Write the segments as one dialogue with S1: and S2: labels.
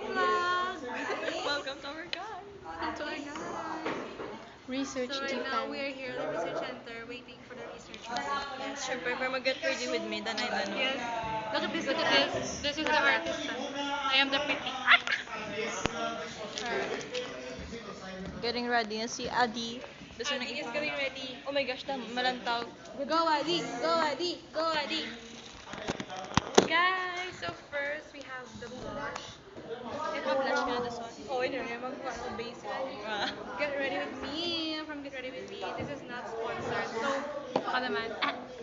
S1: vlog!
S2: Welcome to our guys.
S1: Welcome to our guys!
S3: Research
S1: So right now we
S3: Japan.
S1: are here at the research center waiting for the researchers.
S2: Yes, syempre, para mag-get ready with me, then I don't know.
S1: Yes. Look at this, look at this. This is the artist. I am the pretty.
S2: Getting ready na si Adi. Gusto na
S1: Adi is
S2: ipa.
S1: getting ready.
S2: Oh my gosh, malantaw.
S1: Go Adi! Go Adi! Go Adi! Guys, so first we have the blush.
S2: Ito blush ka na to son.
S1: Oh, wait, magkuha ako basic.
S2: Ah.
S1: Get ready with me from Get Ready With Me. This is not sponsored. So, baka naman.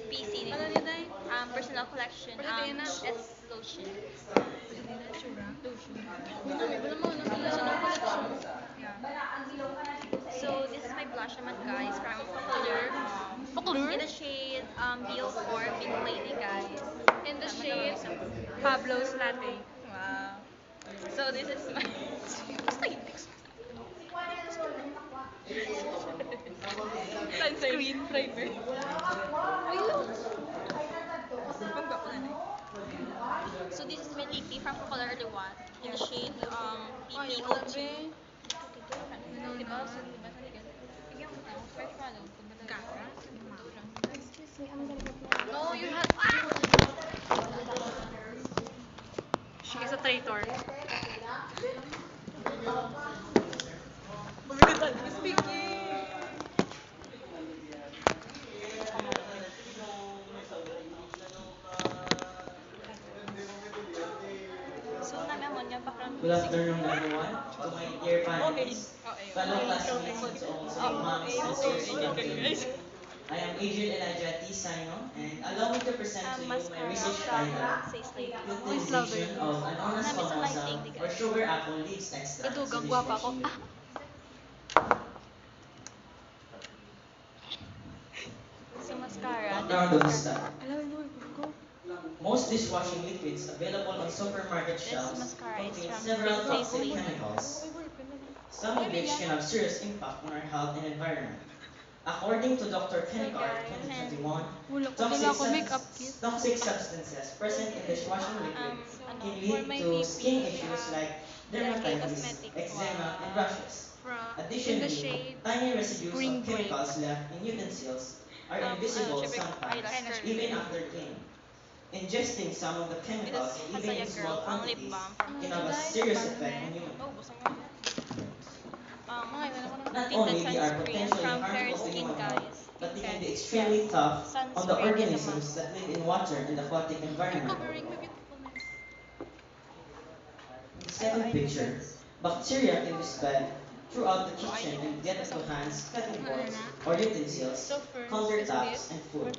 S2: PC
S1: Ano nila eh?
S2: personal collection.
S1: Pero di na.
S2: It's lotion.
S1: Lotion. Wala mo, nasa personal collection. Yeah.
S2: So, this is my blush naman guys from Popular. In the shade BL4 Pink Lady guys.
S1: In the shade, Pablo's Latte.
S2: Wow. So, this is my... Sunscreen primer. So this is my lippy from Popular the one in the shade
S1: Ay,
S2: PP
S1: wala
S2: O2.
S1: be.
S2: Diba? So, diba? Bigyan mo tayo. Fresh follow.
S1: Gara?
S3: Excuse me, I'm gonna get
S1: No, you have... She is a traitor.
S2: Speaking. So, namin yung background
S4: Good
S2: music.
S4: afternoon, everyone. To my dear families, fellow classmates, and to all my moms, sisters, and friends. I am Adrian Elijah T. Sino, and allow me to present to you my
S2: Mascara
S4: research
S2: from
S4: title,
S2: Say Slay.
S4: Utilization of Anonymous
S2: Namin sa
S4: Famosa
S2: lighting, di
S4: or
S2: guys.
S4: Sugar Apple Leaves Extract sa
S1: Kadugang gwapa ko.
S4: dishwashing liquid.
S2: So, mascara.
S4: Background of the study.
S1: Alam mo, go.
S4: Most dishwashing liquids available on supermarket
S2: This
S4: shelves
S2: mascara is
S4: contain
S2: from
S4: several
S2: Say
S4: toxic
S2: Slay.
S4: chemicals, some of which can have serious impact on our health and environment. According to Dr. Kennicott, 2021,
S1: Wala ko
S4: toxic,
S1: pala ako makeup kit.
S4: toxic substances present in dishwashing liquid can
S2: For
S4: lead
S2: my
S4: to
S2: PP,
S4: skin issues like dermatitis,
S2: cosmetic.
S4: eczema, and rashes.
S1: In the
S4: Additionally,
S1: shade,
S4: tiny residues
S1: Spring
S4: of
S1: Break.
S4: chemicals left in utensils are invisible
S2: syempre,
S4: sometimes,
S2: eyeliner.
S4: even after cleaning. Ingesting some of the chemicals,
S2: Because
S4: even in
S2: Hasaya
S4: small
S2: Girl, ang lip
S4: quantities,
S2: balm from
S4: can have a serious effect on humans.
S2: Oh, busang nga.
S4: Not
S2: tinted
S4: only they are
S2: sunscreen
S4: potentially
S2: from Fair
S4: harmful to
S2: Skin,
S4: human
S2: guys.
S4: health, but they can be
S2: Tinted.
S4: extremely tough on the
S2: Sunscreen is a
S4: organisms
S2: must.
S4: that live in water and aquatic environment.
S1: covering my beautifulness.
S4: In the second picture, bacteria can be spread throughout the kitchen and get into hands, cutting boards, or utensils,
S1: So first,
S4: countertops,
S1: is
S4: and food.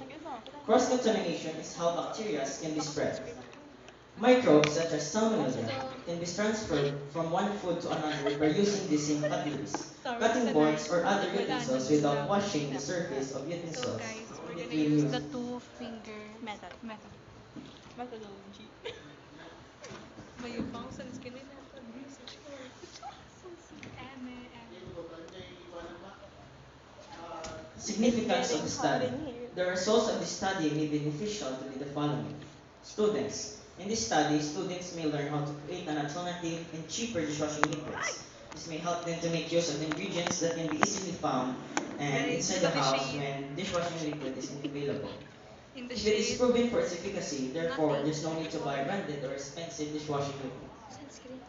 S4: Cross-contamination is how bacteria can be spread. Microbes such as salmonella can be transferred from one food to another by using the same cutleries, cutting boards, or other utensils without washing the surface of
S1: So
S4: utensils
S1: guys, we're
S4: with
S1: gonna
S4: clean
S1: use
S4: water.
S1: the two-finger
S2: Method.
S1: method.
S2: Methodology.
S1: Mayubang sunscreen na ito.
S4: Significance of the study. The results of the study may be beneficial to be the following. Students. In this study, students may learn how to create an alternative and cheaper dishwashing liquids. This may help them to make use of ingredients that can be easily found and inside the house when dishwashing liquid is unavailable.
S1: In the
S4: If it is
S1: shade,
S4: proven for its efficacy, therefore, there's no need to buy branded or expensive dishwashing liquid.
S2: Sunscreen.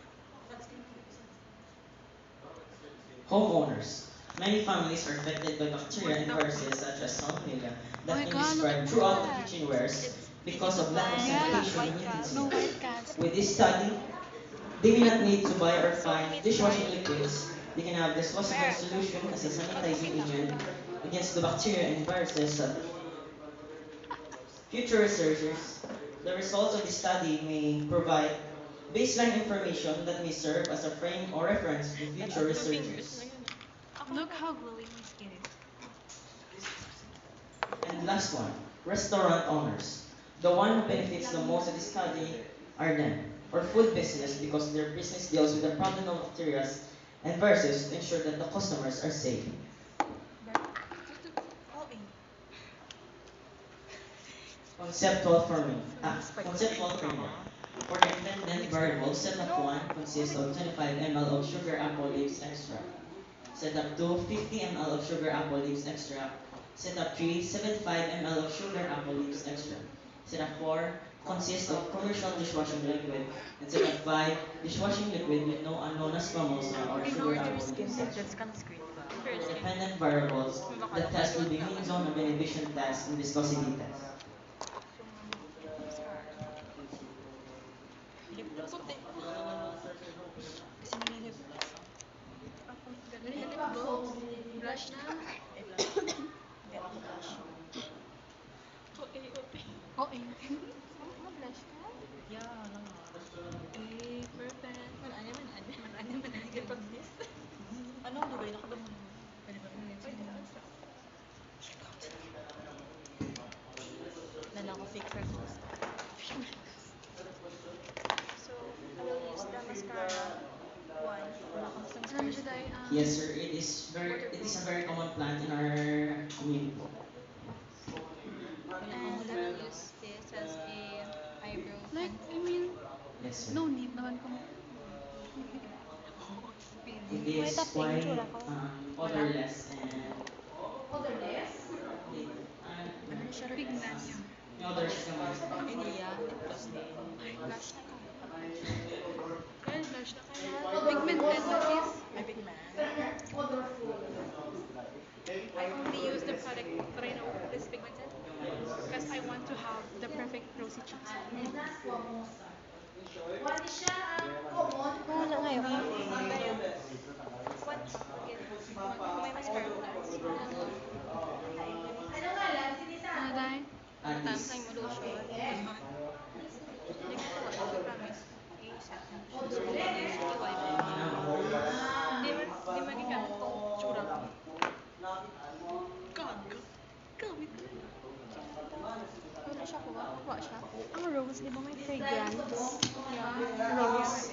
S4: Homeowners. Many families are affected by bacteria and viruses such as salmonella
S1: Oh my
S4: that can be
S1: God, look
S4: spread
S1: at
S4: throughout
S1: that.
S4: the kitchenwares because of lack of
S2: Yeah,
S4: sanitation
S2: white
S4: in
S2: cats.
S1: no
S4: utensils.
S1: white cats.
S4: With this study, they will not need to buy or find dishwashing liquids. They can have disposable solution as a sanitizing agent against the bacteria and viruses. Future researchers, the results of the study may provide baseline information that may serve as a frame or reference to future researchers.
S1: Look how glowing my skin is.
S4: And last one, restaurant owners. The one who benefits the most of the study are them, or food business, because their business deals with the problem of bacteria and viruses to ensure that the customers are safe. Conceptual framing. Conceptual framework. For the independent variable, setup 1 consists of 25 ml of sugar apple leaves extract. Setup 2, 50 ml of sugar apple leaves extract. Setup 3, 75 ml of sugar apple leaves extract. Setup 4 consists of commercial dishwashing liquid. And setup 5, dishwashing liquid with no unknown as famosa or sugar apple leaves extract. Independent variables. The test will be mean zone of inhibition test and viscosity test.
S1: Blush na.
S3: Oh, eh. Blush ka?
S1: Perfect.
S2: Anong dugay na kadamo? Nana ko fake her ghost. So, I will use the mascara one.
S3: Should I,
S4: Yes, sir. It is a very common plant in our community.
S2: And I will use this as a eyebrow.
S3: like, I mean,
S4: Yes, sir.
S3: no need naman kung...
S4: It is quite odorless and
S3: Pigment.
S4: may odor siya naman.
S2: Blush na ka.
S1: Kaya blush na kaya. Pigmented na is. I only use the product that I know is pigmented because I want to have the perfect rosy cheeks.
S3: Wala ngayon.
S2: May mascara na.
S3: Ano dahil?
S4: At
S2: Tapos
S4: least,
S2: ay mo lotion. Hindi ko po alam, I promise.
S1: Di magigamit tong tsura ko. Gaga. Gamit ko.
S3: Wala siya kuha. Kuha siya. Ang rose, di ba may fragrance? Rose.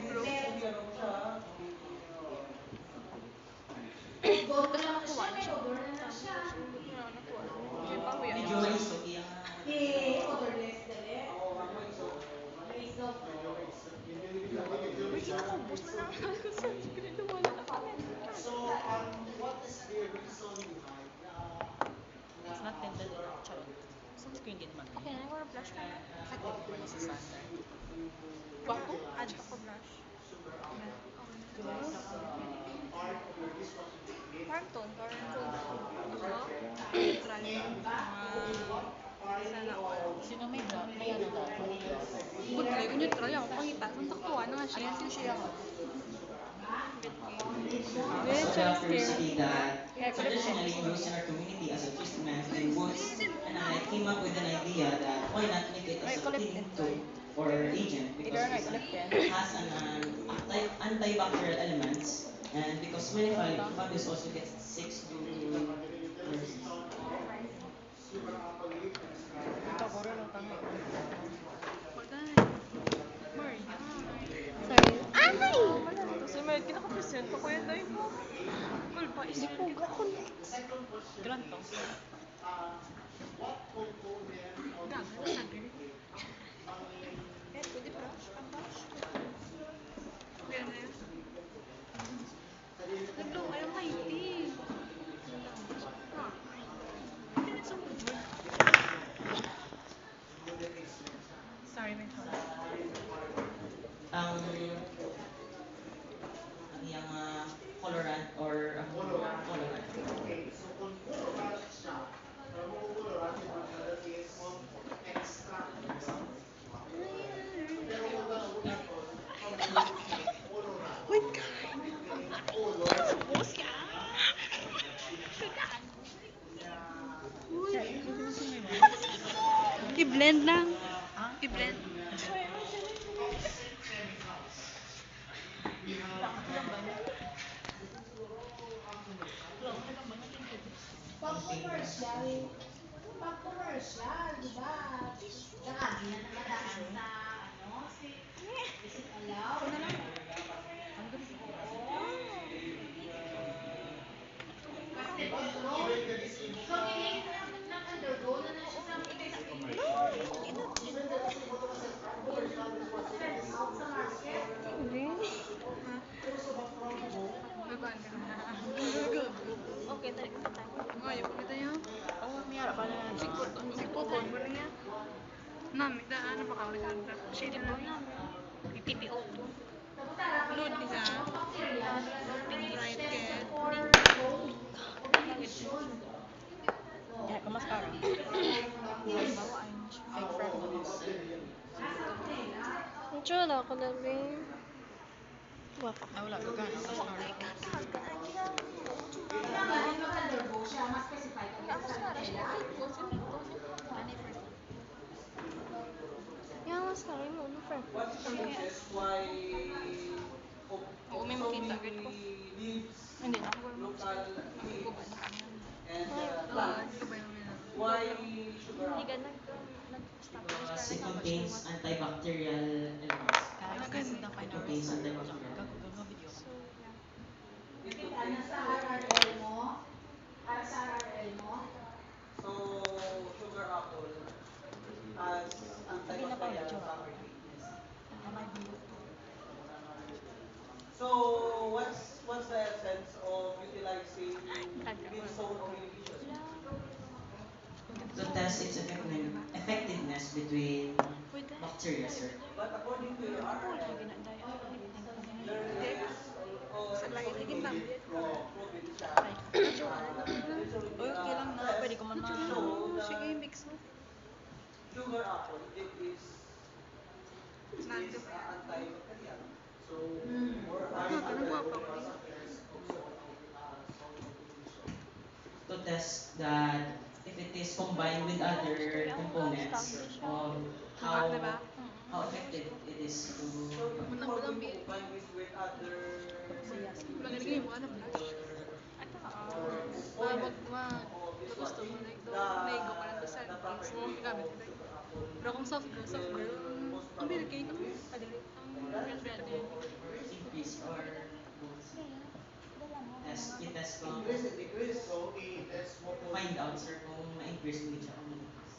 S1: Basta nakuha na siya. Wala nakuha. May pahuya.
S4: medyo maisog yung
S1: Uy, kinakubos na lang ako sa pinagawa na ako.
S2: It's not tinted. Charot. Sunscreen din man.
S3: Okay, na ko blush ka na.
S1: Bako?
S2: Add pa ko blush. Parang tone. Sana all.
S5: Sino may bra? May ano daw?
S3: Budlay, neutral yan. Pangita. Santa kuha na nga siya.
S4: Social curiosity that traditionally used in our community as a treatment in woods, and I came up with an idea that why not make it as a cleaning tool or agent because it has an antibacterial elements and because many fungus also get sick to
S3: Sorry.
S1: Kasi may kinaka-present pa ko yan dahil mo. Cool pa, isip ko.
S2: Granto.
S1: Gaga na sabi.
S2: Pwede brush? Ang brush?
S1: Kaya na yun. Nag-blow kayo mighty. Sorry, my phone.
S4: ang iyang colorant or colorant.
S3: I-blend lang.
S1: I-blend.
S6: Pag-commercial, di ba? Saka, di na namadaan sa, alaw.
S1: Shade
S2: Diba?
S1: na.
S2: PPO2.
S1: Load ni sa. Right get.
S3: Ya, ke mascara. Bawa ang fake freckles. Muncul lah ako labi. Wala ka. Wala ka gana. Mascara. Yang mascara mo, no freckles.
S1: Oo, may makita agad ko.
S3: Hindi na.
S1: Magkukuban na kami.
S2: Hindi ka nag-stop na
S4: Because it
S2: mascara.
S4: contains antibacterial elements.
S3: Kasi na
S4: It contains antibacterial.
S3: Gagawa video ka.
S2: So, yeah.
S6: Sa RRL mo, para sa RRL mo,
S5: So, sugar apple has
S3: Sabi na pa ulit,
S5: antibacterial
S3: Chua.
S5: property.
S3: Amay bio.
S5: So, what's the essence of utilizing Winsone communication?
S4: To test its effectiveness between bacteria, sir.
S5: But according to your RRL, there is
S1: Sa lagi tigit lang.
S5: proven siya.
S3: Uy, okay lang na. Pwede ko man na.
S1: Sige, mix mo.
S5: Sugar apple, it is
S1: Nando.
S5: antibacterial. So, more
S1: Ganun po ako.
S4: To test that if it is combined with other components of
S1: Diba?
S4: how effective it is to
S1: Munang bill.
S5: combined with other
S1: Magalagay mo, ano, flash? Gusto mo, like, naigo ka lang sa case mo, gamit ka. Pero kung soft girl, ang binigay ko, padali. Ang better.
S4: increase or test, i-test ko
S5: increase and decrease. So,
S4: find out, sir, kung ma-increase mo siya o ma-decrease.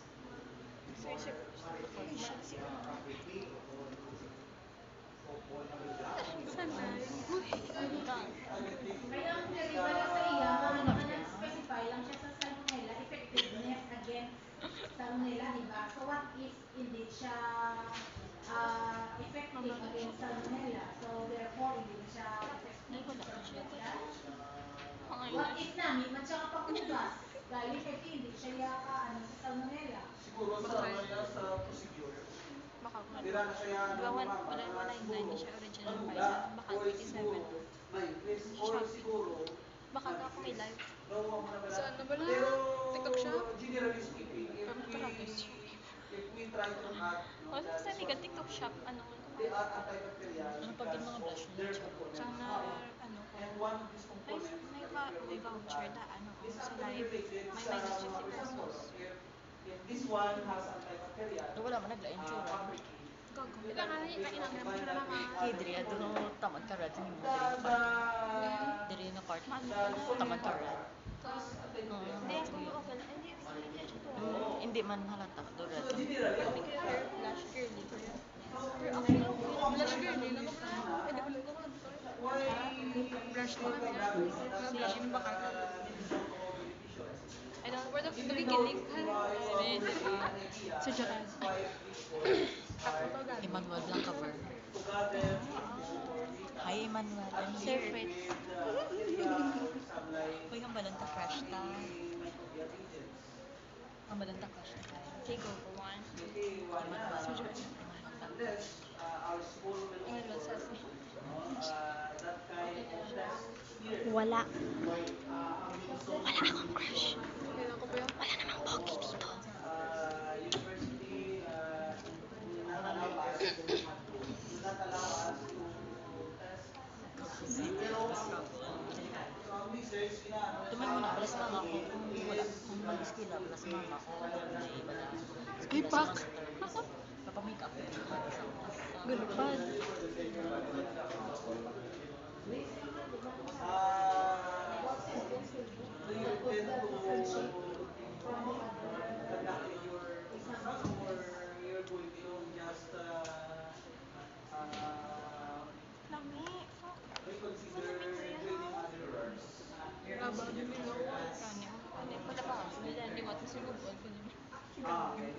S6: kaya ang nilibala sa iya, specify lang siya sa salmonella, effectiveness against salmonella, di ba? So what if hindi siya effective against salmonella? So therefore, hindi na siya effective. What if namin, man siya kapaghugas, dahil kasi hindi siya yaka, sa salmonella.
S5: Siguro sa procedure.
S2: Baka
S5: Tira na siya
S2: wala hindi siya original price. Baka
S5: or
S2: 27.
S5: siguro, or siguro,
S2: Baka ako may live.
S5: gawa mo na
S1: So, ano ba lang?
S5: Pero,
S1: TikTok shop?
S5: generally speaking, if we try to add
S2: O, sabi ka, TikTok shop, ano,
S5: the antibacterial,
S3: Ano pag yung mga blush na
S5: their
S3: siya?
S5: components.
S2: sana, ano,
S5: And one of these
S2: may,
S5: components,
S2: may voucher na, ano,
S5: is
S2: sa
S5: something
S2: live,
S5: related
S2: may
S5: sa
S2: minus
S5: mga
S2: 50 pesos.
S5: If this one has antibacterial,
S3: Wala man naglain siya.
S5: property,
S1: Gago. Ika nga, ilang naman ka na mga...
S3: Kidri, doon tamad ka rad. Hindi mo
S5: the,
S3: diri na part.
S5: the
S3: Tamad ka rad.
S2: Hindi, ako okay lang. Hindi, hindi siya to.
S3: Hindi man halata. Doon rad.
S5: generally,
S2: Hair flash curly ko yan.
S1: Pero ako lang, blush girl, hindi lang ako na. Pwede ko lang ako na.
S5: why
S1: Blush ko kami na. Blush yung baka.
S2: I don't
S1: Word of nagigilig. Sa Japan. Ako to gano'n.
S3: Emmanuel lang cover. Hi, Emmanuel. I'm
S2: Sir
S3: here.
S2: Fritz.
S3: Uy, ang balanta crush ta. Ang balanta crush ta.
S2: Take over one.
S3: Emmanuel.
S1: Sa Japan.
S5: unless our school will
S2: Emmanuel
S5: offer
S2: says,
S5: that kind of test here.
S3: Wala.
S1: Kailan ko ba yun?
S5: University will not allow us to test. Pero, so ang research, inaano,
S3: Tumayo mo na, balas mama ko. Kung wala, kung mag-skila, balas mama ko. May iba na.
S1: Ay, pak.
S3: Papamake up.
S1: Gulupad.
S5: do you intend to conduct your exams or you're going to just
S2: Lami. Fuck.
S5: reconsider joining other course?
S1: Abang din nila ako.
S2: Wala pa nga. Hindi na liwat sa lubon.
S5: Okay.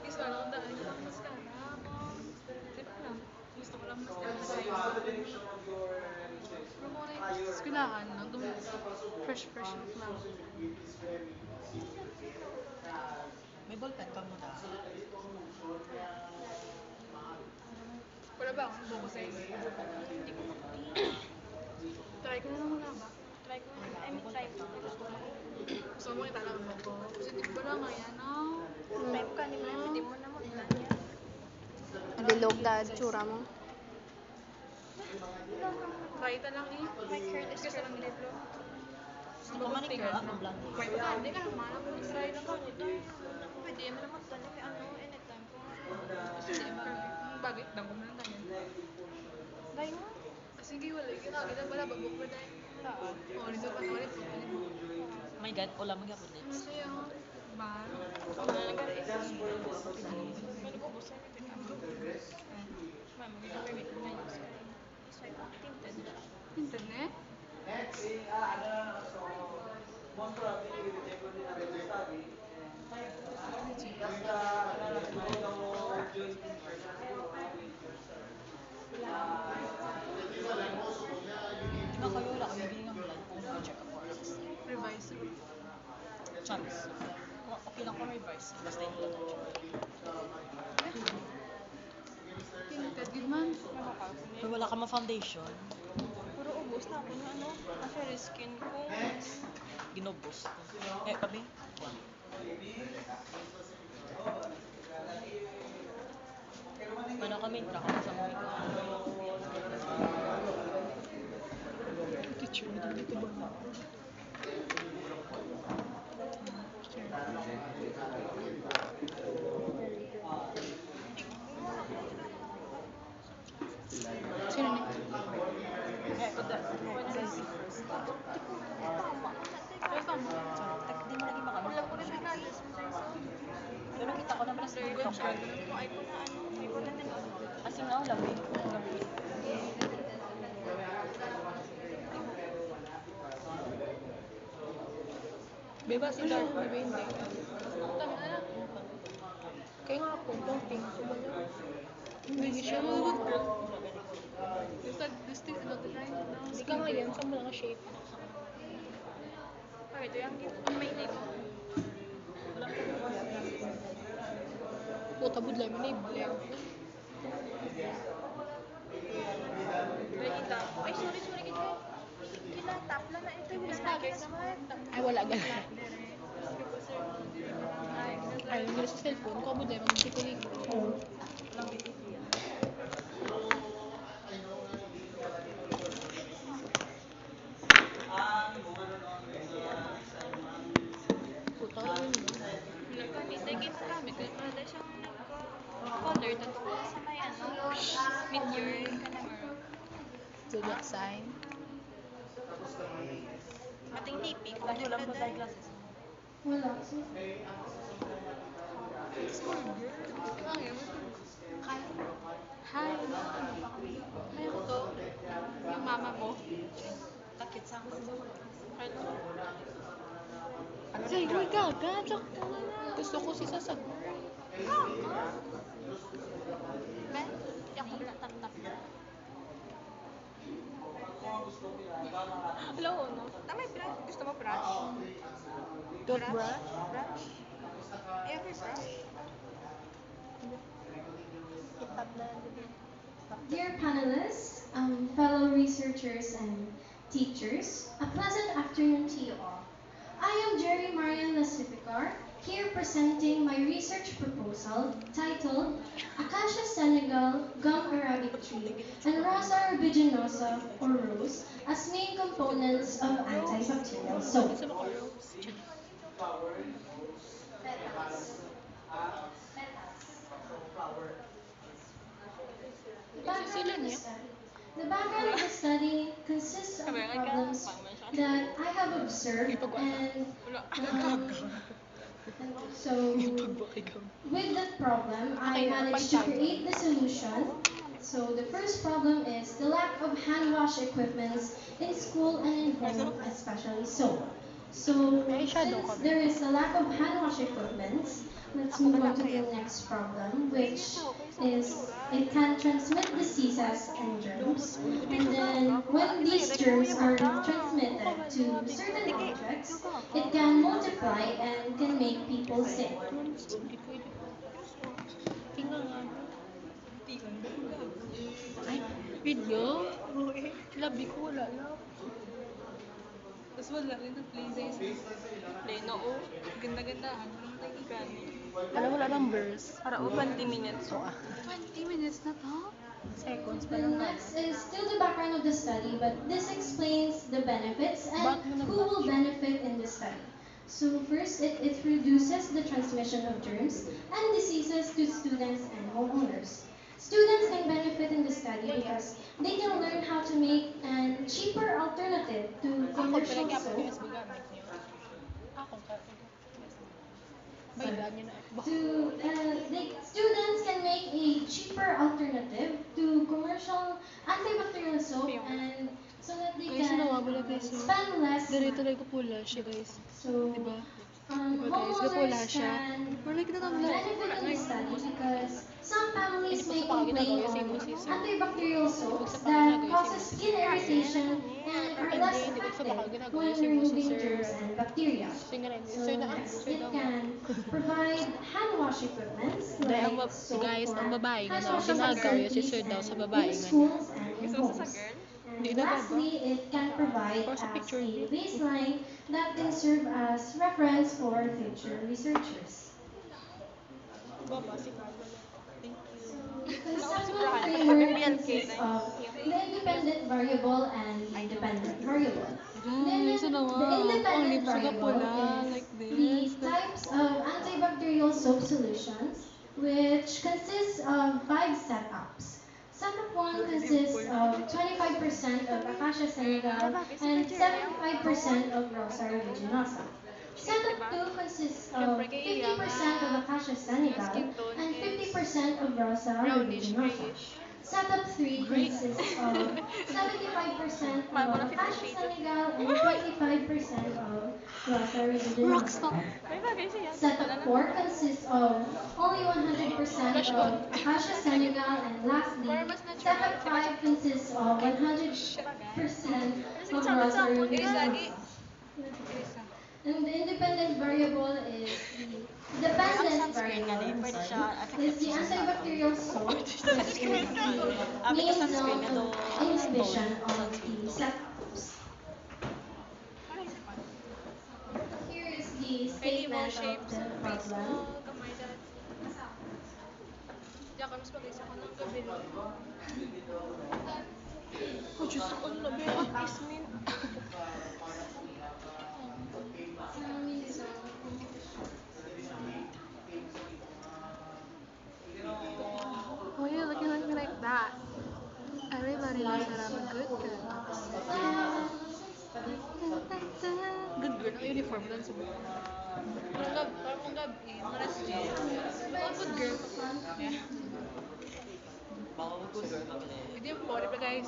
S1: Isa lang daan yung mascara mo. gusto ko lang
S5: So,
S1: mag-STEM
S5: so
S1: kasi
S5: you have the direction of your research.
S1: pero kung ano yung eskwelahan, fresh look lang.
S7: May ballpen ka muna.
S1: Wala ba akong buko sa inyo? Try ko na lang mag-aba.
S2: Try ko. I mean, try ko.
S1: Gusto mo kita lang buko. Positive ba lang kaya na?
S2: Type ka ni Ma'am, hindi mo na maglan yan.
S3: Nadilog na tsura mo.
S1: Try ita lang eh.
S2: My Curtis
S1: Kasi lang niliplo.
S7: Gusto ko manicure, ako blank.
S1: Pwede ka, hindi ka naman. Ako try lang ako.
S2: Pwede mo na maglan kay ano, anytime ko.
S1: Kasi di ba? Bagay, danggo mo lang tayo.
S2: Dahil mo?
S1: Sige, wala. Kita pala, babuk ba tayo? Oo, nito pa ulit.
S7: My God, wala magyapon lips.
S1: Ano sa'yo? Bar?
S2: Ako na nag-aris. Ano ko busa? Ma'am, mag-permit mo na yung sky. Swipe up, tinted siya.
S1: Internet?
S5: Next, so, most probably, you will take on the study. And just, joint teachers,
S7: Di ba kayo wala kami biling ang blood kung check up or
S1: Revise.
S7: chance. Okay lang kung revise. Basta yung blood check.
S1: Tinted, good man.
S7: Pero wala ka ma-foundation.
S2: Puro ubos na ako na ano, after skin ko.
S7: Ginubos. Kami? Ano kami? Traka sa mga ikaw.
S1: Teacher, dito ba? Sino ni?
S7: Di mo lagi makamit.
S2: Wala ko rin siya nalis mo tayo sa...
S7: Pero kita ko naman sa
S2: Third
S7: TikTok.
S2: siya. Kung ay ko na ano, ay ko na din.
S7: Kasi nga, labi. Labi.
S3: Beba si Dark, di ba hindi? Kaya nga po, don't think. Hindi siya good girl.
S1: Gusto ano to try?
S3: Hindi ka nga yan, saan mo lang shape?
S2: Okay, ito yung may name mo.
S3: Puta, budlay mo na i-blend.
S2: Ay, kita. Ay, sorry, kita. Kinatap lang na ito. Mas packers naman.
S3: Ay, wala gala. Ay, yung sa cellphone ko, budlay, mag-sikulig. Puta, yun.
S2: Nagkita kami. Kaya pala siyang nagka-color. Tatlo sa may ano, meteor ka ng Earth.
S3: Zodiac sign.
S2: Ating tipi.
S7: Lagi lang ba tayo glasses?
S6: Wala.
S1: School girl. Ang yun. Hi. May ko to. Yung mama mo.
S7: Takit sa ako.
S3: Say, girl, gaga. Sakto na na. Gusto ko si Sasag.
S2: Ben, yung tap-tap.
S3: Hello, no?
S2: May brush. Gusto mo brush?
S3: Toothbrush?
S2: Brush? Every brush?
S3: Itab na.
S6: Dear panelists, fellow researchers and teachers, a pleasant afternoon to you all. I am Jerry Marian Lasificar, here presenting my research proposal titled Acacia Senegal, Gum Arabic Tree, and Rosa rubiginosa, or rose, as main components of antibacterial soap. The background of the study consists of problems that I have observed and so with that problem I managed to create the solution. So the first problem is the lack of hand wash equipments in school and in home, especially soap. So since there is a lack of hand wash equipments, let's move on to the next problem, which is it can transmit diseases and germs. And then when these germs are transmitted to certain objects, it can multiply and can make people sick.
S3: Hindi pwede. Tingnan nga. Ay, video? Labi ko, wala lang.
S1: Tapos wala rin na play days.
S7: Play no, oh.
S1: Ganda-gandahan. Walang tayo
S7: Gani.
S3: Wala numbers.
S7: Para 20 minutes.
S3: So,
S1: 20 minutes na to?
S3: seconds pa
S6: The
S3: lang.
S6: next is still the background of the study, but this explains the benefits and
S3: Back mo na
S6: who
S3: back.
S6: will benefit in the study. So first, it reduces the transmission of germs and diseases to students and homeowners. Students can benefit in the study because they can learn how to make a cheaper alternative to
S3: Ako,
S6: commercial
S3: pinag-up
S6: soap.
S3: yung SB gamit niyo. Ako, bayad niyo na.
S6: Students can make a cheaper alternative to commercial antibacterial soap and so that they
S3: Guys,
S6: can
S3: nawa mo na guys.
S6: spend less
S3: Ganito lang ko pula siya guys.
S6: So,
S3: Diba? Diba, guys? Napula
S6: homeowners
S3: siya.
S6: can
S3: Wala kita na
S6: benefit in this study because some families
S3: Hindi pa
S6: may
S3: sa pangagin
S6: complain
S3: nagawa,
S6: on
S3: same procedure.
S6: antibacterial soaps
S3: Sa pangagin
S6: that
S3: nagawa,
S6: causes
S3: same
S6: skin irritation and are less
S3: Hindi ko sa
S6: effective
S3: pangagin nagawa,
S6: when
S3: same
S6: removing
S3: procedure.
S6: germs and bacteria.
S3: Sige rin.
S6: So
S3: So, na.
S6: next, it can provide hand wash equipment
S3: Dahil ang
S6: like soap
S3: guys, ang
S6: for
S3: babae nga
S6: hand
S3: daw,
S6: washing
S3: ginagaw yun si
S6: facilities
S3: Sir daw
S6: and
S3: sa babae
S6: in
S3: nga.
S6: schools and in
S7: Gusto mo sa
S6: homes.
S7: girl?
S3: Hindi
S6: And
S3: na ba?
S6: lastly, it can provide
S3: Or sa
S6: as
S3: picture
S6: a
S3: niya.
S6: baseline that can serve as reference for future researchers.
S3: Baba, si Carla. Thank you.
S6: The conceptual framework consists of the independent variable and the dependent variable.
S1: Guys,
S6: The
S1: ano
S6: independent
S1: lips na
S6: variable
S1: pula,
S6: is
S1: like
S6: the
S1: this.
S6: types of antibacterial soap solutions, which consists of 5 setups. Setup 1 consists of 25% of Acacia senegal and 75% of Rosa rubigiноsa. Setup 2 consists of 50% of Acacia senegal and 50% of Rosa rubigiноsa. Setup 3 consists of 75% of Acacia senegal and 25% of Rosa rubigiноsa.
S7: May bagay siya.
S6: Setup 4 consists of only 100% of Acacia senegal, and lastly, setup 5 consists of 100% of Rosa rubiginosa. And the independent variable is the dependent variable
S7: Pwede siya
S6: is the antibacterial soap, which is the main zone of inhibition of the setups. Here is the statement of the problem.
S1: Diyan ka, mas pag-isa ko ng gabi.
S3: Oh, Diyos ko, ano ba yung ismin?
S1: Why are you looking at me like that? Everybody knows that I'm a good girl.
S3: Good girl, ang uniform lang sa buhay.
S1: Parang gabi, maras J. Good girl. Yeah.
S7: Baka mag-good girl kami na
S1: Hindi yung body pa guys.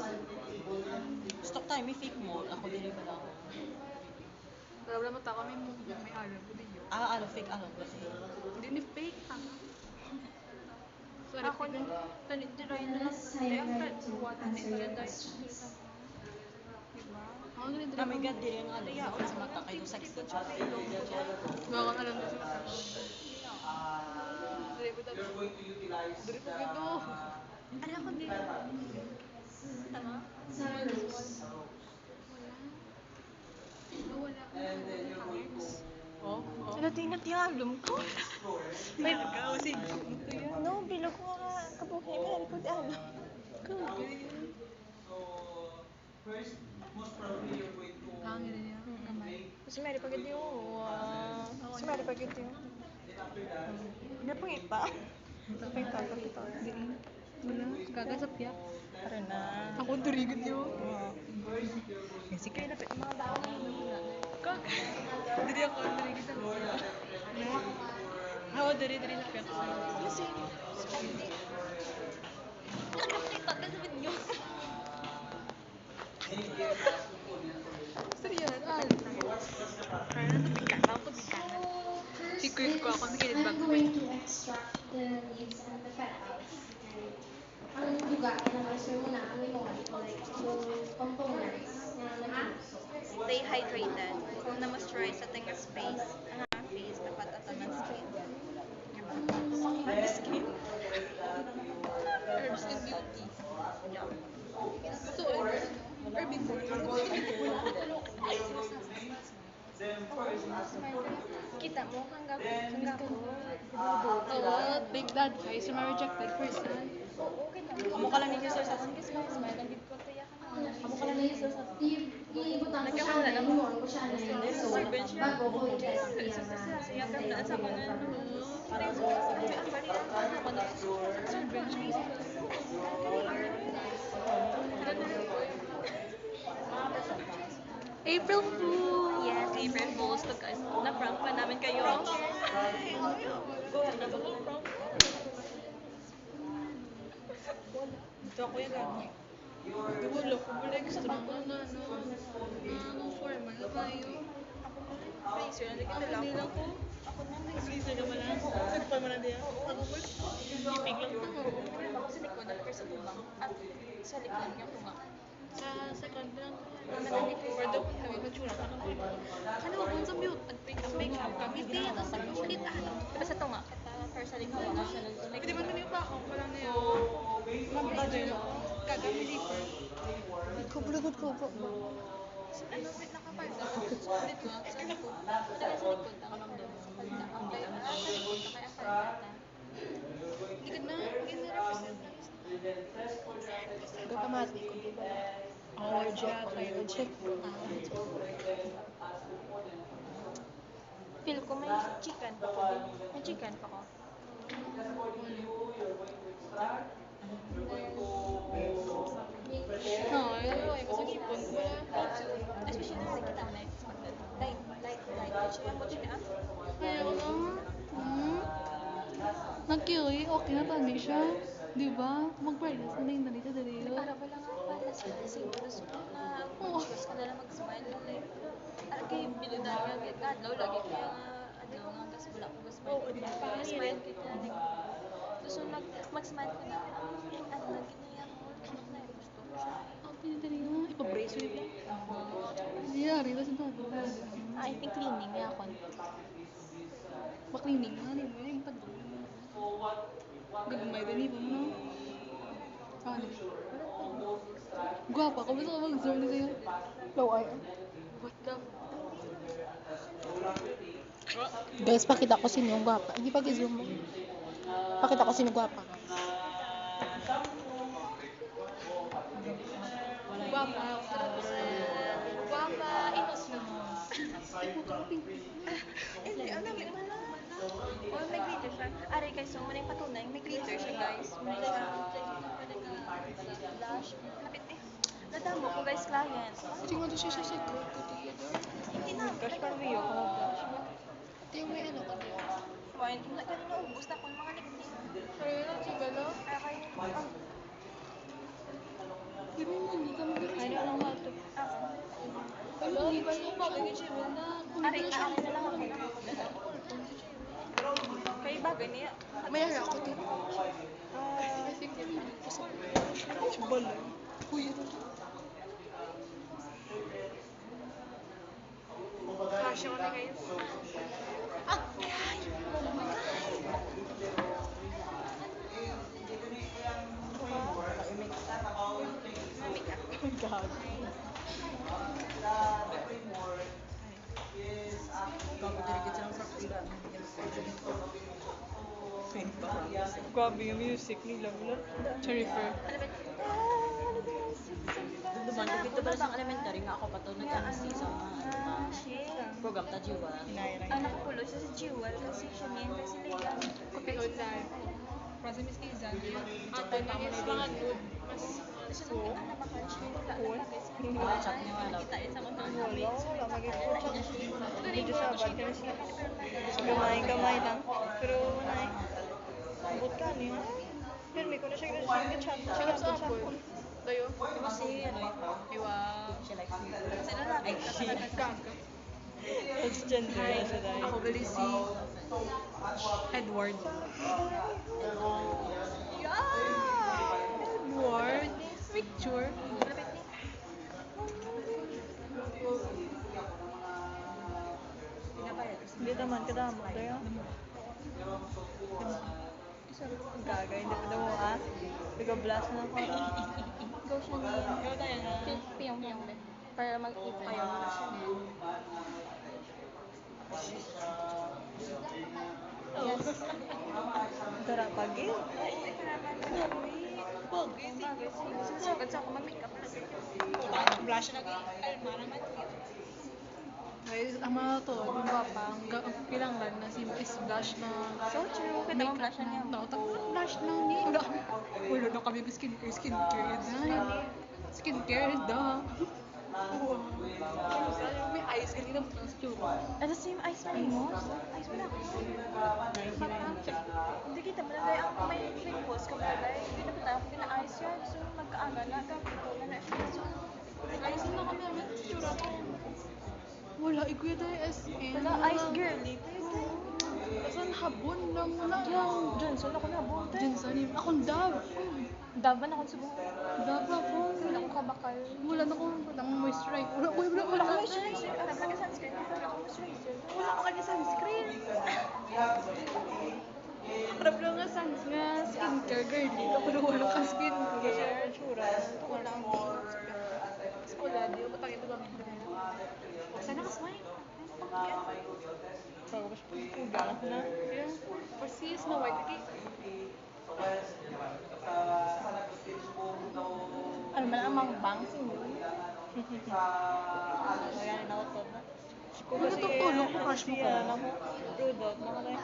S7: Stop tayo, may fake mo. Ako din ba ako?
S1: Wala mo tako, may alam ko din yun.
S7: Ano, fake ano kasi.
S1: Hindi ni fake, tama. Sorry,
S6: Let us highlight to answer your questions.
S1: Ako ganun
S7: Na may god din yung ano, sa mata kayo sex na siya.
S1: Gawa ka na lang kasi mata. Dari ko
S5: You're going to utilize
S1: Dari ko
S5: the
S1: gito.
S2: Ano ko din? Tama?
S6: Sunrooms.
S1: Wala.
S5: and then you're going to
S3: Ano tingnan tingalom ko?
S5: explore
S3: May nagawa si Jun ko yan. No, bilo ko nga kabuhay mo. Ano ko di ano?
S5: So first, most probably you're going to
S1: Hangin na niya.
S5: make,
S3: Si Mary pagod yung Si Mary pagod yung
S5: then after that,
S3: napangita. Napangita ko ito.
S1: Wala. Gagasap ya.
S3: Tara na.
S1: Ako turigod yun.
S3: Kasi kayo napit mga
S1: Kag. Diri ako turigod sa siya. Ako diri na siya.
S3: Kasi
S2: Nakakita ka sa video.
S1: Seryoso.
S6: So
S1: Si Chris ko ako
S6: first,
S1: nakinig
S6: I'm
S1: bago
S6: going to extract the leaves and the petals. ang duga na measure mo na ang imong like yung components nga nag-uso.
S2: Stay hydrated. Kung na-moisturize sa tinga space, ang face, dapat ato ng skin. Skin?
S1: Herbs and beauty. So, or before.
S2: Kita mo, hanggang ko.
S1: Oo, take that advice from a rejected person.
S7: Amo ka lang ni Jesus sa akin, kiss mo, smile lang dito ko tiya ka na. Amo ka lang ni Jesus sa
S6: Iibutang ko siya na imuon ko siya na yun. So, bago ko i-test niya na.
S1: April Fool!
S2: Yes, April Fools. Guys, na-prank pa namin kayo.
S7: Ito ako yung gano'n.
S1: Wala ko, wala extra mo na, formal na tayo.
S2: Freezer, nandito lang
S1: Hindi lang
S2: ako.
S1: ko. Freezer ka wala. Nagpa mo na diya. Ako ba? Ipig lang ko.
S2: Ako sa likod, pero sa tubang. At sa likod niya ko nga.
S1: Sa second lang. For the one kami, matsura ka naman. Ano, kung sa mute, mag-makeup kami, di, tapos nag-ulit
S2: Diba sa tunga? Pero sa likod nga siya
S1: Pwede man kami pa ako, parang na yun. Mag-brother na ako. Gagamili ko.
S3: Kubulugod ko po.
S1: Ano, wait lang ka pa. Ulit ko, sa likod.
S2: Kaya sa likod, ako lang doon. Sa palda. Okay, sa likod, kaya palda.
S1: Hindi ka na, represent lang.
S3: Gapamati ko, di ba? Oh, reject. I reject.
S2: Feel ko may chicken pa ko. May chicken pa ko.
S1: Oo, ayun, kasi ipon ko lang.
S2: Especially na kita na expected. Light. Siya mo siya.
S1: Kaya ko lang. Nag-kiwi, okay na tani siya. Di ba? Mag-brightness na yung nalita dali yun.
S2: Para wala nga para sa gusto na gusto ka na lang mag-smile like kay biludan nga gid adlaw lagi kaya nga adlaw nga gas wala ko smile para smile kita like gusto mag-smile ko na ano lagi na yan na gusto ko siya
S1: Ang pinitali nga. Ipa-brace ulit lang. Hindi yari, kasi dati.
S2: I think cleaning nga ako
S1: Maklining nga, di ba? Yung pag... Gagmay din iba mo na. Ano? Gwapa ka, basta ka mag-zoom na sa'yo.
S3: Low eye.
S1: What the...
S3: Guys, pakita ko sino yung gwapa. Hindi pa i-zoom mo. Pakita ko sino gwapa.
S1: Gwapa. Gwapa. Inos na.
S2: hindi ano may oh may glitter siya aray guys so muna yung patunay may glitter siya guys may blush lapit nadamo ko guys client
S3: Hindi nga doon siya sa secret ko.
S2: hindi na
S7: Gosh, parang may yoko.
S3: Ito yung may ano ka doon.
S2: wine na kanina ubos na ko yung mga lipstick
S1: Kaya na, siya na.
S2: kaya kayo
S1: Di ba yung hindi ka mag-brace?
S7: I don't know how to.
S1: Ano, hindi ba yung bagay ni Jewel na
S2: aray
S1: kumita siya?
S2: na lang ako kayo bagay niya
S3: May ara ako doon.
S1: I think yun yun. Kasi
S3: Chubal eh.
S1: kuya na. Kasya kami ngayon.
S7: Kapag-dirigit siya ng fraktura. Grabe yung music nila.
S1: Charifer.
S7: Duman ko dito pala sa elementary nga ako pa to nag-MC sa program ta Jiwa.
S2: ang nakapulo siya sa Jewel kasi siya niya kasi Leia
S1: Kapihon na. Kasi Miss Kizan. Ato na yung mga nude. Mas
S2: siya nang nakabakal siya wala
S7: Chat niya wala.
S2: kita yun sa mga
S3: Wala, mag-i-chat. Medyo sabad ka na siya. Gamay lang. Pero wala eh. Abot ka niya. Pero may ko na siya chat.
S1: siya sa Apple. Tayo.
S7: Kasi ano
S1: Iwa.
S7: siya like
S2: kasi lalaki kasi
S1: Gaga.
S3: Transgender na siya dahil.
S1: Ako gali si Edward.
S2: yeah
S1: Award? Picture?
S2: Malapit ni. Pinabayad.
S3: Hindi naman kadamo tayo. Gagay, hindi pa daw ah. Biga-blast na ako.
S2: Go siya niya.
S7: Go tayo na.
S2: Piyong-piyong din. Para mag-ipon.
S7: Ayaw mo na siya.
S2: Yes.
S3: Tara, pagi.
S2: Sugad sa ako mag-makeup na.
S7: Blush lagi. Alma naman.
S1: Guys, ang mga to, yung papa, ang kailangan na si is blush na
S2: So true. Kita mo blush niya.
S1: blush na ni. Wala na kami skincare na. Skincare da. May eyes kanina mo lang sa tsura.
S2: Ano same ice na mo? Ice mo na. Hindi kita mo na dahil ang may pimples ka pala dahil hindi na tayo kung pina-ice yan. So magkaaga na kapito na na siya. So
S1: Eyes na kami naman sa tsura ko. Wala, ikuya tayo SM.
S2: wala ice girly.
S1: Saan habon lang wala.
S2: Yung Johnson ako na buong tayo.
S1: Jensen, akong Dove.
S2: Daban ako sa buong.
S1: Dove ako.
S2: Wala akong kabakal.
S1: Wala na akong moisturize. Wala
S2: Wala akong moisturizer. Alam ka sunscreen. Wala akong moisturizer.
S1: Wala ako kanya sunscreen. Harap lang nga nga skincare girly. Kapag wala ka skincare. Wala ang wala, di ako takit ito gamit. Sana ka smile.
S3: Tapos puga na.
S1: Yeah. Persis na white. Okay.
S2: Ano man ang mga bangs mo?
S3: Kaya na ako to.
S1: Kung natutulog ko, crush mo ko.
S3: Rudolph, mga kayo.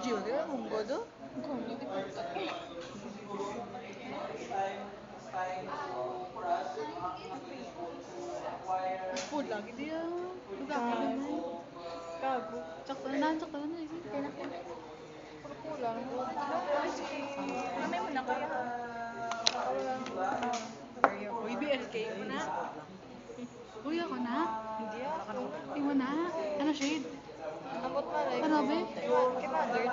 S1: Julia, munggo do?
S2: Kung hindi ko
S1: Food lagi dia. Lugaki naman.
S3: Gago.
S1: Tsaka na.
S2: Kaya na.
S3: Puro kulang.
S2: Mamay mo na kaya.
S1: Uy, BLK ko na. Uy, ako na.
S3: Hindi ako.
S1: Iwan na. Ano shade?
S3: Amot malay.
S1: Ano ba?
S3: Yung kay mother.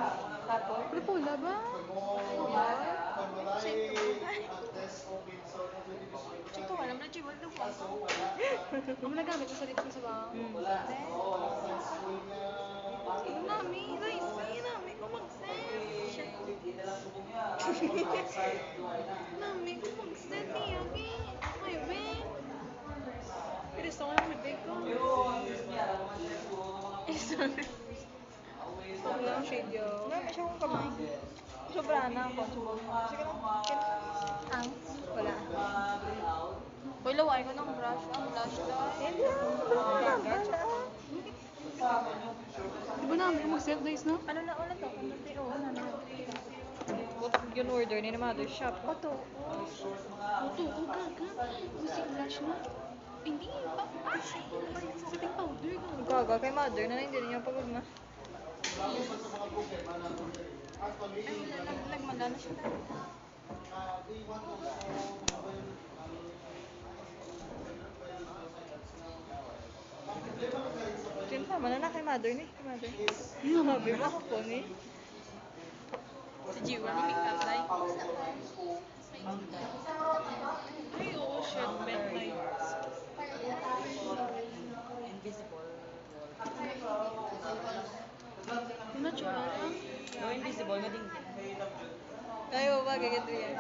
S3: Tapos.
S1: Uy, pula ba?
S2: Chito, alam na chiwal na po.
S1: Ang nagamit ko sa lips ko sa bang. Mami, nami ko mag-set. Nami ko mag-set niya. Ay, be. Pilis ako lang mag-bake ko. Wala ang shade yun.
S3: Wala, may siya kong kamay. Sobra na ako. Sige lang.
S2: Ang?
S3: Wala.
S2: Uy, laway ko ng brush. Ang blush daw.
S3: Hindi ako.
S1: Di ba namin ko mag-set guys, no?
S2: Ano na ulit ako? Ano na?
S3: What yun order ni na mother shop?
S2: Oto.
S1: Ito, ang gaga. Music flash na. Hindi, setting powder ka.
S3: Gaga kay mother na hindi niya pagugma.
S2: Nagmanda na siya tayo.
S3: Sinta, mana na kay mother ni. Kay mother. Sabi mo ako po ni.
S1: Si Jiwa, may make-up tayo. Ay, oo, shit, bent tayo.
S7: Invisible.
S1: Natural lang.
S7: No, invisible nga din.
S3: Ayaw ba, gagawin yan.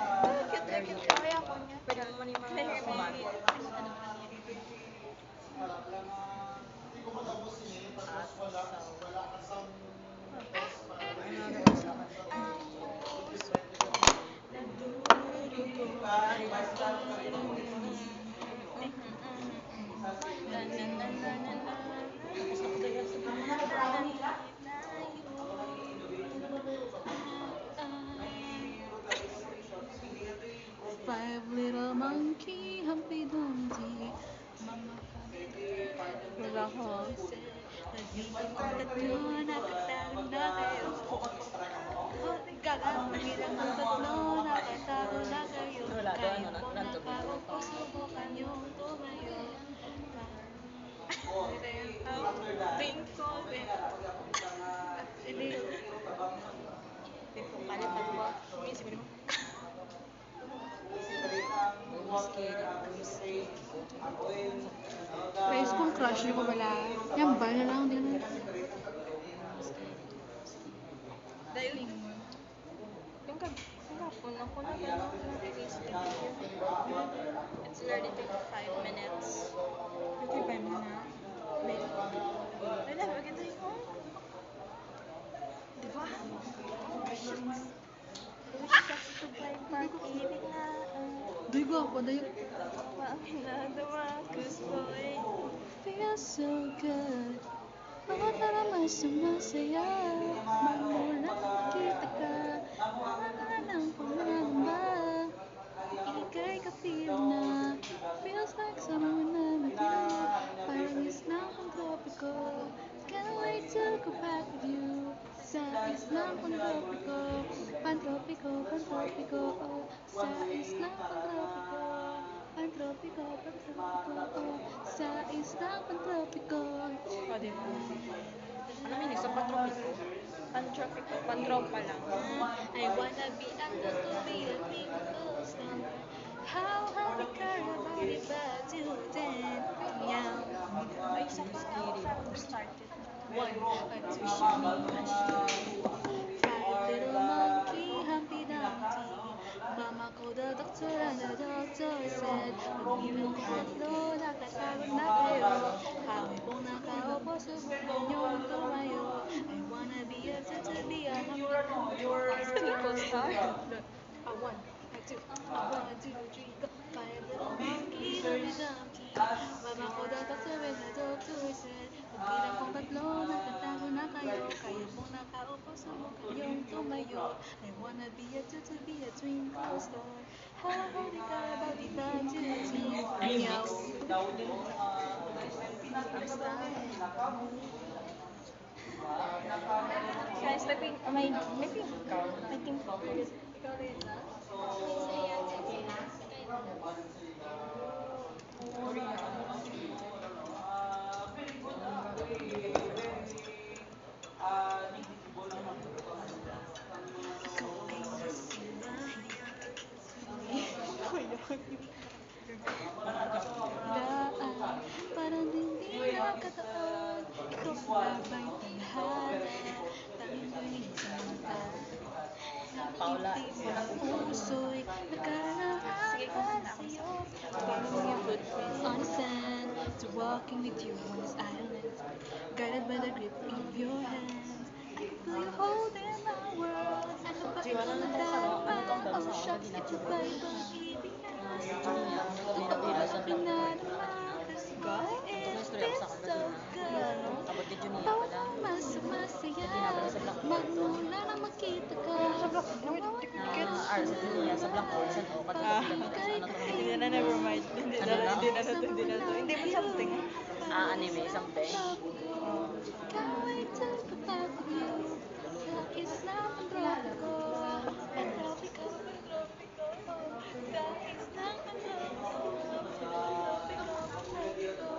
S2: Cute. Kaya ako niya. Pwede naman yung mga
S7: Kuman.
S1: Five little monkey, Humpty Dumpty. Mama
S3: Wala ko.
S1: tatlo nakatanda kayo. Gagawin ang tatlo nakataro na kayo.
S7: Wala daw,
S1: Kayo
S7: ano,
S1: po
S7: nandun.
S1: nakaupo, subukan nyo tumayo. Think ko, hindi.
S2: Palitan mo. Miss
S1: Isip ko naman. High school crush niyo ko pala. Yan ba? Na lang din.
S2: Dahil yung kahapon ako na na-release the video. It's already 25 minutes.
S1: 55 na.
S2: Wait. Wala, maganda yun. Diba? Wish ka to buy pag-ibig na
S1: Doy gwapo. Doy.
S2: Paminadama, cause boy.
S1: Feels so good. Bakit naman sumasaya? Magmula nakita ka. Wala ng pangamba. Ika'y ka-feel na. Feels like summer na with you. Parang islang pang-tropiko. Can't wait to go back with you. Sa islang pang-tropiko. Pantropiko, pantropiko. Oh. Sa islang pang-tropiko. Pantropiko, pantropiko. Sa islang pantropiko.
S2: O, diba? Ano meaning sa patropiko? Pantropico, pantropa lang. I wanna be under to be a miracle star. How happy ka about it, but you then meow. Ay, sa pa started. 1, 2, 3, Five little monkey, Humpty Dumpty. Mama called the doctor and the doctor said, "Pag-ibig ko tatlo, nakatagod na kayo. Kami pong nakaupo sa buhay niyong tumayo. I wanna be a to be a miracle star." 1, 2, 3, go. Five little monkey, Humpty Dumpty. Mama called the doctor and the doctor said, "Pag-ibig kong tatlo, nakatagod na kayo. Kayo pong nakaupo sa buhay niyong tumayo. I wanna be a to be a twinkle star. How about it, about it, about it,
S7: Remix.
S5: Daw din
S2: Guys, may pink ka. May pink ka. Ikaw rin na?
S1: Daan, parang hindi nakataon. Ikaw sabay tanghala. Tanging minsan
S7: Paula,
S1: sa puso'y nakalaan sa'yo. Following your footprints on the sand, to walking with you on this island, guided by the grip of your hands. I feel you holding my world. Ano ba ang nadarama? Oh, shucks, ito ba'y pag-ibig na?
S7: Bira sa vlog ko.
S1: This boy is feels so good.
S7: Abot ni Junia
S1: Pao
S7: pala.
S1: mas masaya.
S7: Ginagawa sa vlog ko.
S1: Magmula na makita ka.
S7: Sa Junia, sa vlog ko. Sa to,
S3: Hindi na, never mind. Hindi na to. Hindi pa something.
S7: anime, something.
S1: Can't wait to go back with you. Sa islang pantropiko. Pantropiko, pantropiko. Sa islang pantropiko. Pantropiko, pantropiko.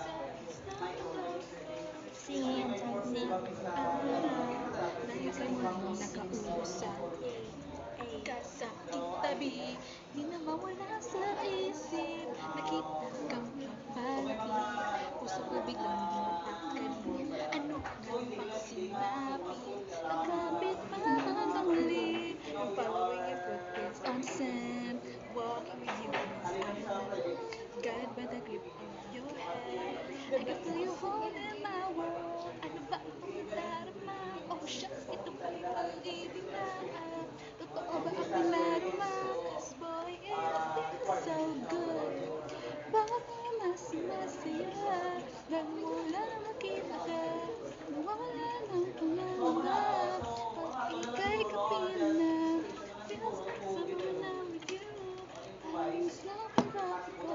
S1: Sa islang pantropiko.
S2: Sing, sing.
S1: Dahil sa muling nakausap. Kasakit tabi, di na mawala sa isip. Nakita kang palagi, puso ko biglang ginapakali. Ano kang pagsinapit, nakabit pa hanggang huli. I'm following your footprints on the sand, walking with you on this island, guided by the grip of your hand. I can feel you holding my world. Ano ba ang nadarama? Oh shucks, ito ba'y pag-ibig na? Totoo ba ang pinagma? Cause boy, it feels so good. Bakit nga mas masaya? Nang mula na makita ka, nawala ng pangamba. Pag ika'y kapila na, feels like summer na with you. Parang islang pantropiko.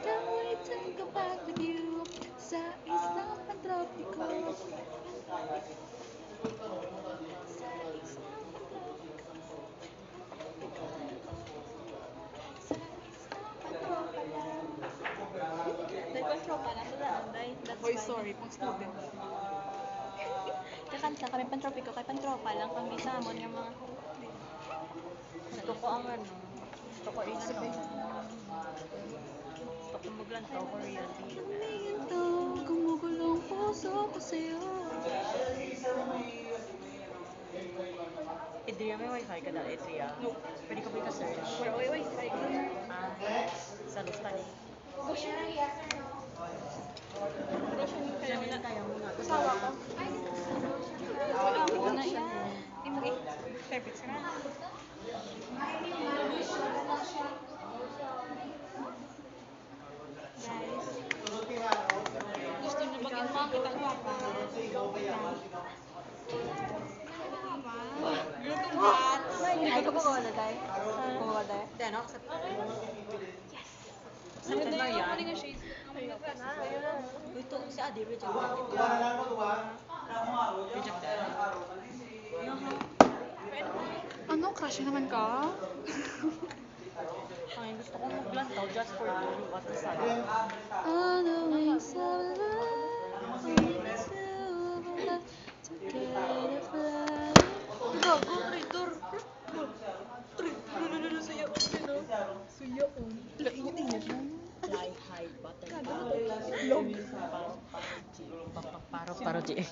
S1: Can't wait to go back with you. Sa islang pantropiko. Sa islang pantropiko. Sa islang pantropa lang.
S2: Dahil pantropa lang sa daan, dahil that's
S1: Hoy,
S2: why.
S1: sorry, pang student.
S2: Kakanta kami pantropiko kay pantropa lang, pang bisa mo yung mga
S7: Gusto ko ang ano, gusto ko yung ano, gusto ko maglantaw Korean TV.
S1: Huminto, gumugulong puso ko sa'yo.
S7: Idria, may wifi ka dahil, Idria? No. Pwede ko ba search?
S2: Wala ko yung wifi.
S7: Ah, sa Lustani. Kaya tayo muna.
S2: Asawa ko.
S1: Ako na yan.
S7: Perfect ka na.
S1: Guys, gusto niyo maging mga kitang papa? Girl, congrats!
S2: Ay, ko ba na tayo? Kumawa tayo?
S7: Hindi, ano? Accept.
S1: Ano
S7: Accepted
S1: tayo?
S7: na yan.
S1: Ano nga shades?
S7: Uy, ito si Adi, rejected. Rejected.
S1: Ano? Crush naman ka?
S7: Ay, gusto ko maglantaw just for you. What is that?
S1: On the wings of love, only two of us together fly.
S2: Gago, traitor. Traitor. Suya ko. Suya ko. Ingat na.
S7: Fly high butterfly.
S2: Log.
S7: Paro, G.